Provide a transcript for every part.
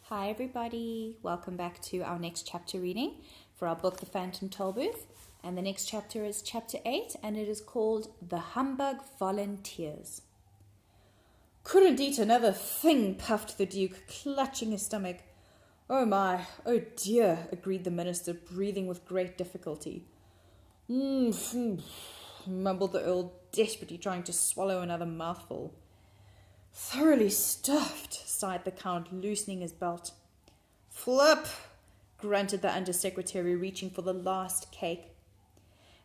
Hi everybody, welcome back to our next chapter reading for our book The Phantom Tollbooth, and the next chapter is chapter 8 and it is called The Humbug Volunteers. Couldn't eat another thing, puffed the Duke, clutching his stomach. Oh my, oh dear, agreed the minister, breathing with great difficulty. Mumbled the Earl, desperately trying to swallow another mouthful. Thoroughly stuffed, sighed the Count, loosening his belt. Flip, grunted the Undersecretary, reaching for the last cake.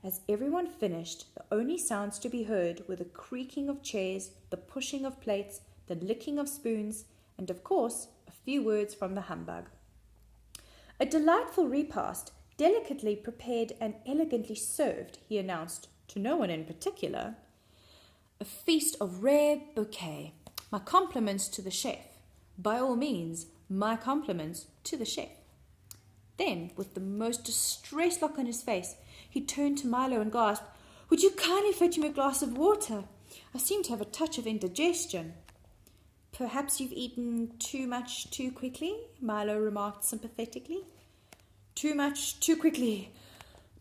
As everyone finished, the only sounds to be heard were the creaking of chairs, the pushing of plates, the licking of spoons, and of course, a few words from the humbug. A delightful repast, delicately prepared and elegantly served, he announced, to no one in particular. A feast of rare bouquet. My compliments to the chef. By all means, my compliments to the chef. Then, with the most distressed look on his face, he turned to Milo and gasped, "Would you kindly fetch me a glass of water? I seem to have a touch of indigestion." "Perhaps you've eaten too much too quickly," Milo remarked sympathetically. "Too much too quickly.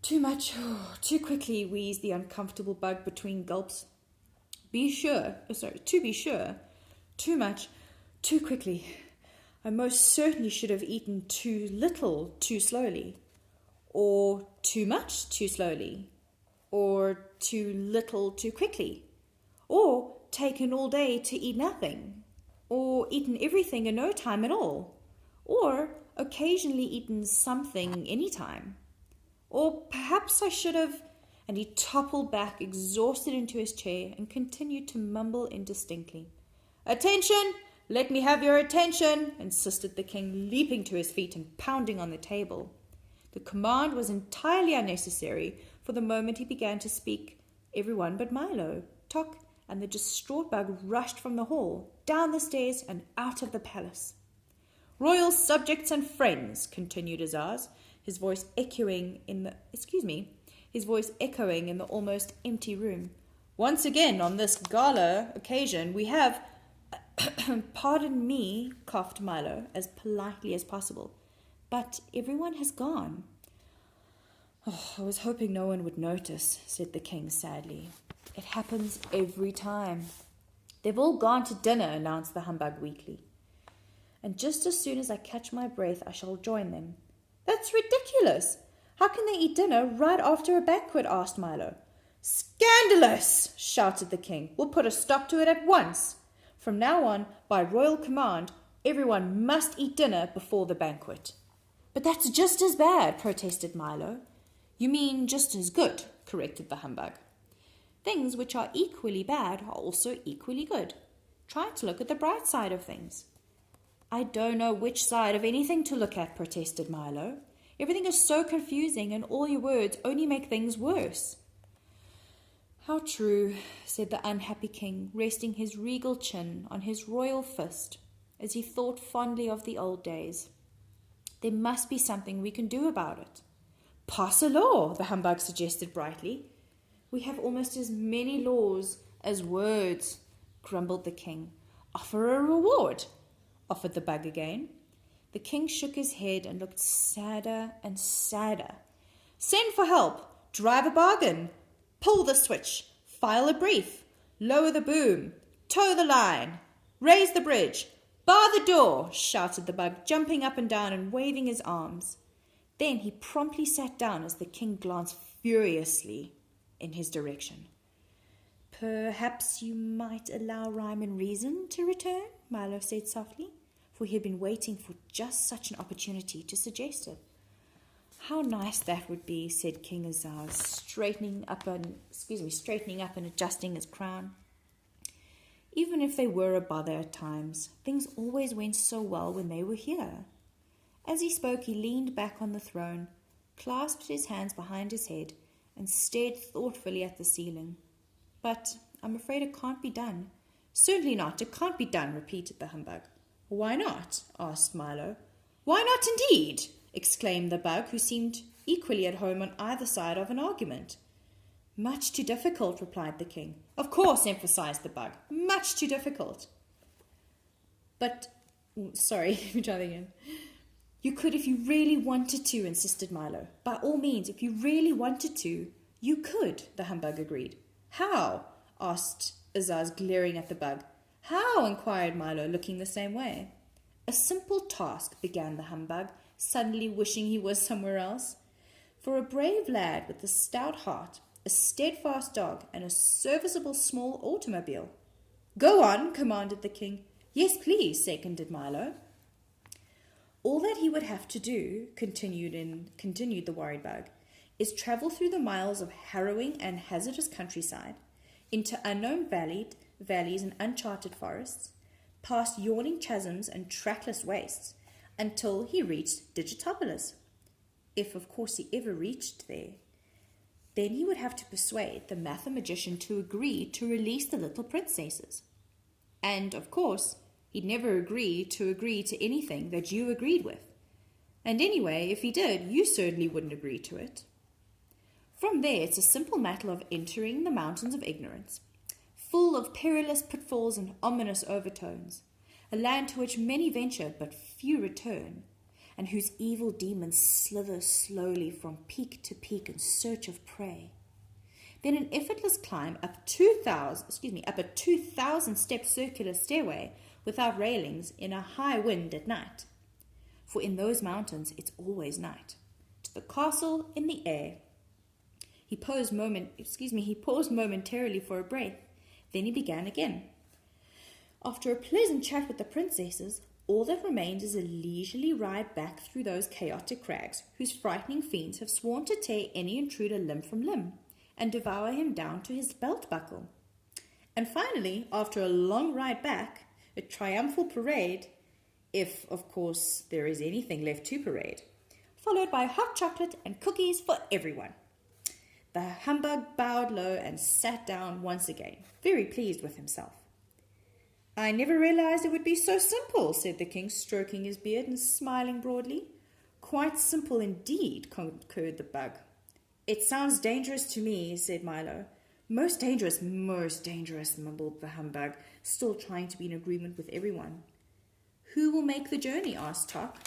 Too much too quickly," wheezed the uncomfortable bug between gulps. To be sure, too much too quickly. I most certainly should have eaten too little too slowly, or too much too slowly, or too little too quickly, or taken all day to eat nothing, or eaten everything in no time at all, or occasionally eaten something any time. Or perhaps I should have, and he toppled back exhausted into his chair and continued to mumble indistinctly. "Attention! Let me have your attention!" insisted the king, leaping to his feet and pounding on the table. The command was entirely unnecessary, for the moment he began to speak, everyone but Milo, Tock, and the distraught bug rushed from the hall, down the stairs, and out of the palace. "Royal subjects and friends," continued Azaz, his voice echoing in the almost empty room. "Once again, on this gala occasion, we have..." "Pardon me," coughed Milo, as politely as possible, "but everyone has gone." "Oh, I was hoping no one would notice," said the king sadly. "It happens every time." "They've all gone to dinner," announced the humbug weakly. "And just as soon as I catch my breath, I shall join them." "That's ridiculous. How can they eat dinner right after a banquet?" asked Milo. "Scandalous!" shouted the king. "We'll put a stop to it at once. From now on, by royal command, everyone must eat dinner before the banquet." "But that's just as bad," protested Milo. "You mean just as good," corrected the humbug. "Things which are equally bad are also equally good. Try to look at the bright side of things." "I don't know which side of anything to look at," protested Milo. "Everything is so confusing and all your words only make things worse." "How true," said the unhappy king, resting his regal chin on his royal fist as he thought fondly of the old days. "There must be something we can do about it." "Pass a law," the humbug suggested brightly. "We have almost as many laws as words," grumbled the king. "Offer a reward," offered the bug again. The king shook his head and looked sadder and sadder. "Send for help, drive a bargain, pull the switch, file a brief, lower the boom, tow the line, raise the bridge, bar the door," shouted the bug, jumping up and down and waving his arms. Then he promptly sat down as the king glanced furiously in his direction. "Perhaps you might allow rhyme and reason to return," Milo said softly, for he had been waiting for just such an opportunity to suggest it. "How nice that would be," said King Azaz, straightening up and adjusting his crown. "Even if they were a bother at times, things always went so well when they were here." As he spoke, he leaned back on the throne, clasped his hands behind his head, and stared thoughtfully at the ceiling. "But I'm afraid it can't be done." "Certainly not, it can't be done," repeated the humbug. "Why not?" asked Milo. "Why not indeed?" exclaimed the bug, who seemed equally at home on either side of an argument. "Much too difficult," replied the king. "Of course," emphasized the bug. "Much too difficult." "But Sorry, let me try that again. You could if you really wanted to, insisted Milo. By all means, if you really wanted to, you could, the humbug agreed. How? Asked Azaz, glaring at the bug. How? Inquired Milo, looking the same way. A simple task, began the humbug, suddenly wishing he was somewhere else. For a brave lad with a stout heart, a steadfast dog, and a serviceable small automobile. Go on, commanded the king. Yes, please, seconded Milo. All that he would have to do, continued the worried bug, is travel through the miles of harrowing and hazardous countryside, into unknown valleys and uncharted forests, past yawning chasms and trackless wastes, until he reached Digitopolis. If, of course, he ever reached there. Then he would have to persuade the mathematician to agree to release the little princesses. And, of course, he'd never agree to anything that you agreed with. And anyway, if he did, you certainly wouldn't agree to it. From there, it's a simple matter of entering the mountains of ignorance, full of perilous pitfalls and ominous overtones, a land to which many venture but few return, and whose evil demons slither slowly from peak to peak in search of prey. Then an effortless climb up a 2,000-step circular stairway without railings in a high wind at night. For in those mountains it's always night. To the castle in the air. He paused momentarily for a breath. Then he began again. After a pleasant chat with the princesses, all that remains is a leisurely ride back through those chaotic crags, whose frightening fiends have sworn to tear any intruder limb from limb, and devour him down to his belt buckle. And finally, after a long ride back, a triumphal parade, if, of course, there is anything left to parade, followed by hot chocolate and cookies for everyone. The humbug bowed low and sat down once again, very pleased with himself. I never realized it would be so simple, said the king, stroking his beard and smiling broadly. Quite simple indeed, concurred the bug. It sounds dangerous to me, said Milo. Most dangerous, mumbled the humbug, still trying to be in agreement with everyone. Who will make the journey? Asked Tok,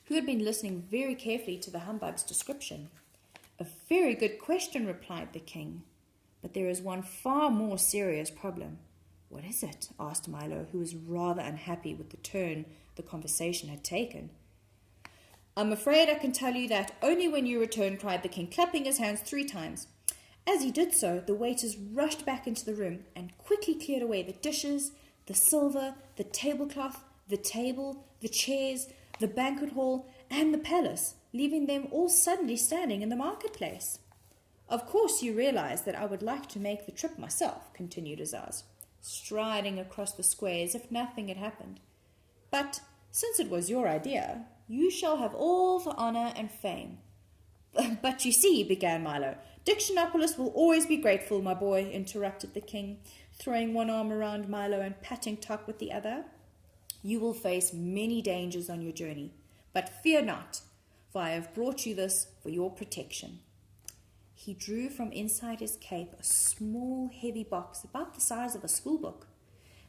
who had been listening very carefully to the humbug's description. A very good question, replied the king. But there is one far more serious problem. What is it? Asked Milo, who was rather unhappy with the turn the conversation had taken. I'm afraid I can tell you that only when you return, cried the king, clapping his hands 3 times. As he did so, the waiters rushed back into the room and quickly cleared away the dishes, the silver, the tablecloth, the table, the chairs, the banquet hall, and the palace, leaving them all suddenly standing in the marketplace. Of course you realize that I would like to make the trip myself, continued Azaz, striding across the square as if nothing had happened. But since it was your idea, you shall have all the honour and fame. But you see, began Milo. Dictionopolis will always be grateful, my boy, interrupted the king, throwing one arm around Milo and patting Tok with the other. You will face many dangers on your journey, but fear not, for I have brought you this for your protection. He drew from inside his cape a small, heavy box about the size of a schoolbook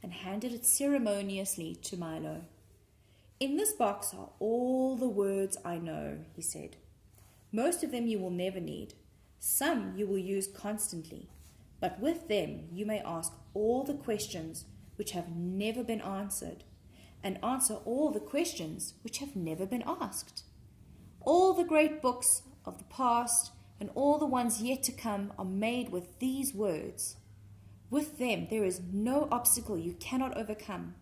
and handed it ceremoniously to Milo. In this box are all the words I know, he said. Most of them you will never need. Some you will use constantly, but with them you may ask all the questions which have never been answered, and answer all the questions which have never been asked. All the great books of the past and all the ones yet to come are made with these words. With them there is no obstacle you cannot overcome.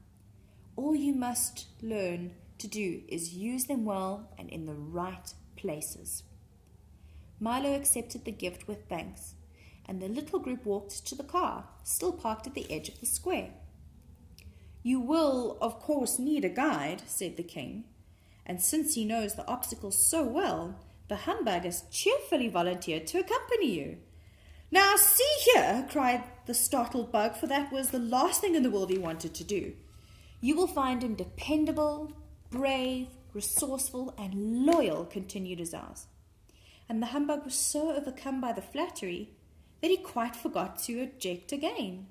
All you must learn to do is use them well and in the right places. Milo accepted the gift with thanks, and the little group walked to the car, still parked at the edge of the square. You will, of course, need a guide, said the king, and since he knows the obstacles so well, the humbug has cheerfully volunteered to accompany you. Now see here, cried the startled bug, for that was the last thing in the world he wanted to do. You will find him dependable, brave, resourceful, and loyal, continued Azaz. And the humbug was so overcome by the flattery that he quite forgot to object again.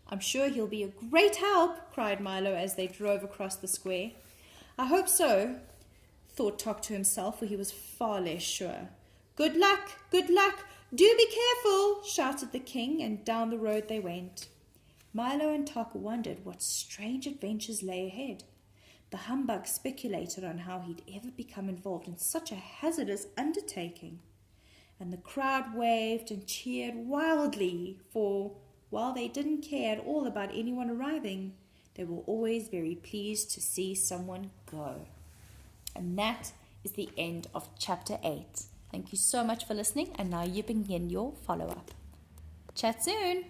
I'm sure he'll be a great help, cried Milo as they drove across the square. I hope so, thought Tok to himself, for he was far less sure. Good luck, do be careful, shouted the king, and down the road they went. Milo and Tok wondered what strange adventures lay ahead. The humbug speculated on how he'd ever become involved in such a hazardous undertaking. And the crowd waved and cheered wildly, for while they didn't care at all about anyone arriving, they were always very pleased to see someone go. And that is the end of chapter 8. Thank you so much for listening, and now you begin your follow-up. Chat soon!